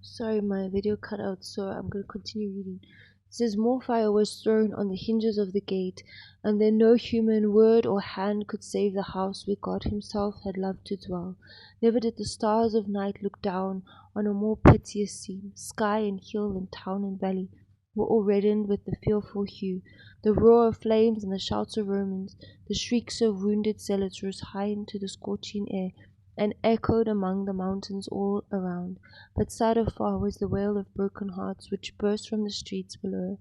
Sorry, my video cut out, so I'm going to continue reading. It says, more fire was thrown on the hinges of the gate, and then no human word or hand could save the house where God Himself had loved to dwell. Never did the stars of night look down on a more piteous scene. Sky and hill and town and valley were all reddened with the fearful hue. The roar of flames and the shouts of Romans, the shrieks of wounded zealots rose high into the scorching air, and echoed among the mountains all around. But sadder far was the wail of broken hearts which burst from the streets below,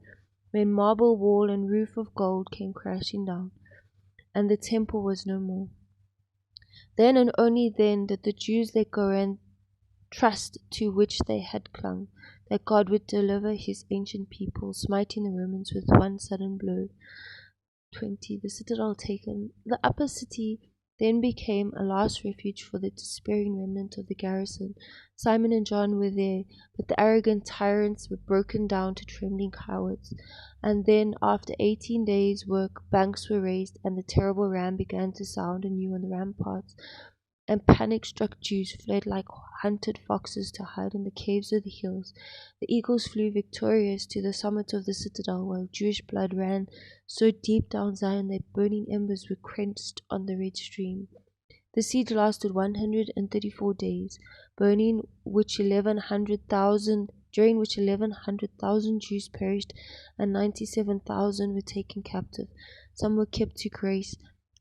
when marble wall and roof of gold came crashing down, and the temple was no more. Then and only then did the Jews let go and trust to which they had clung, that God would deliver His ancient people, smiting the Romans with one sudden blow. 20. The citadel taken. The upper city then became a last refuge for the despairing remnant of the garrison. Simon and John were there, but the arrogant tyrants were broken down to trembling cowards. And then, after 18 days' work, banks were raised, and the terrible ram began to sound anew on the ramparts, and panic-struck Jews fled like hunted foxes to hide in the caves of the hills. The eagles flew victorious to the summit of the citadel, while Jewish blood ran so deep down Zion that burning embers were quenched on the red stream. The siege lasted 134 days, during which 1100,000 Jews perished, and 97,000 were taken captive. Some were kept to grace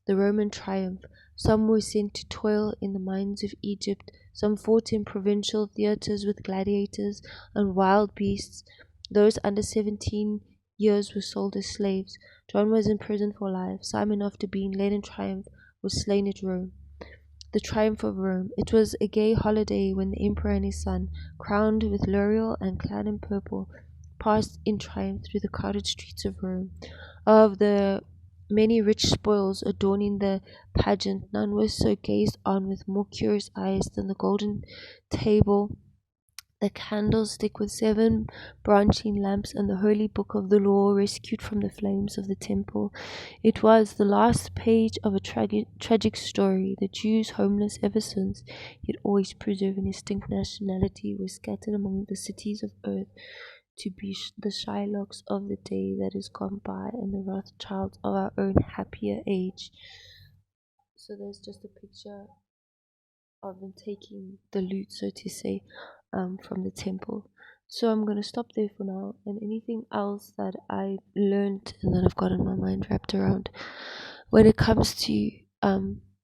the Roman triumph. Some were sent to toil in the mines of Egypt. Some fought in provincial theatres with gladiators and wild beasts. Those under 17 years were sold as slaves. John was in prison for life. Simon, after being led in triumph, was slain at Rome. The triumph of Rome. It was a gay holiday when the emperor and his son, crowned with laurel and clad in purple, passed in triumph through the crowded streets of Rome. Of the many rich spoils adorning the pageant, none was so gazed on with more curious eyes than the golden table, the candlestick with 7 branching lamps, and the holy book of the law rescued from the flames of the temple. It was the last page of a tragic story. The Jews, homeless ever since, yet always preserving distinct nationality, were scattered among the cities of earth, to be the Shylocks of the day that is gone by, and the Rothschilds of our own happier age. So there's just a picture of them taking the loot, so to say, from the temple. So I'm going to stop there for now, and anything else that I learned and that I've gotten my mind wrapped around when it comes to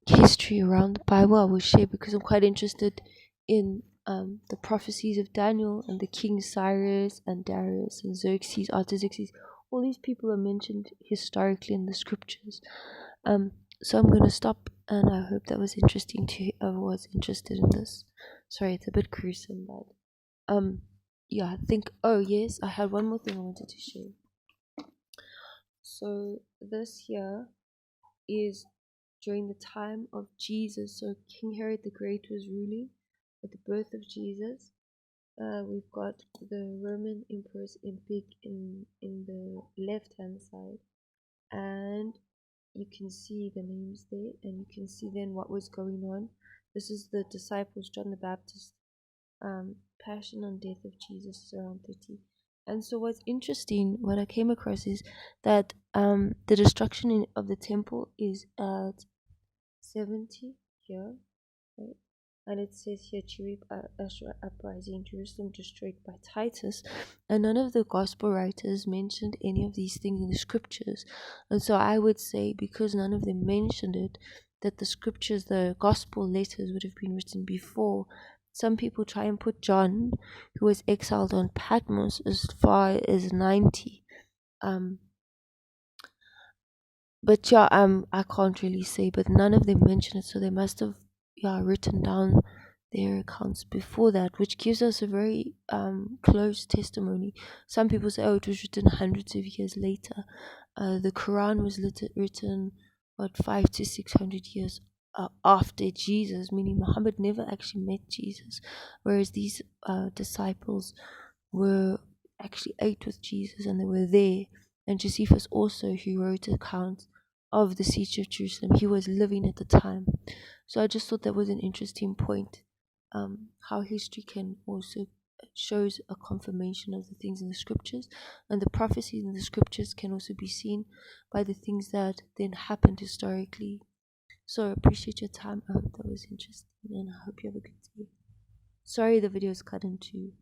history around the Bible, I will share, because I'm quite interested in the prophecies of Daniel and the King Cyrus and Darius and Xerxes, Artaxerxes. All these people are mentioned historically in the scriptures. So I'm going to stop, and I hope that was interesting to whoever was interested in this. Sorry, it's a bit gruesome, but yeah, oh yes, I had one more thing I wanted to share. So this here is during the time of Jesus. So King Herod the Great was ruling at the birth of Jesus. We've got the Roman emperors in big in the left hand side, and you can see the names there, and you can see then what was going on. This is the disciples, John the Baptist, passion and death of Jesus around 30. And so what's interesting, what I came across, is that the destruction of the temple is at 70 here, right? And it says here, Cherub uprising, Jerusalem destroyed by Titus. And none of the gospel writers mentioned any of these things in the scriptures. And so I would say, because none of them mentioned it, that the scriptures, the gospel letters, would have been written before. Some people try and put John, who was exiled on Patmos, as far as 90. But yeah, I can't really say, but none of them mention it, so they must have written down their accounts before that, which gives us a very close testimony. Some people say, oh, it was written hundreds of years later. The Quran was written 500 to 600 years after Jesus, meaning Muhammad never actually met Jesus, whereas these disciples were actually ate with Jesus and they were there. And Josephus also, who wrote accounts of the siege of Jerusalem, he was living at the time. So I just thought that was an interesting point, how history can also shows a confirmation of the things in the scriptures, and the prophecies in the scriptures can also be seen by the things that then happened historically. So I appreciate your time. I hope that was interesting, and I hope you have a good day. Sorry the video is cut into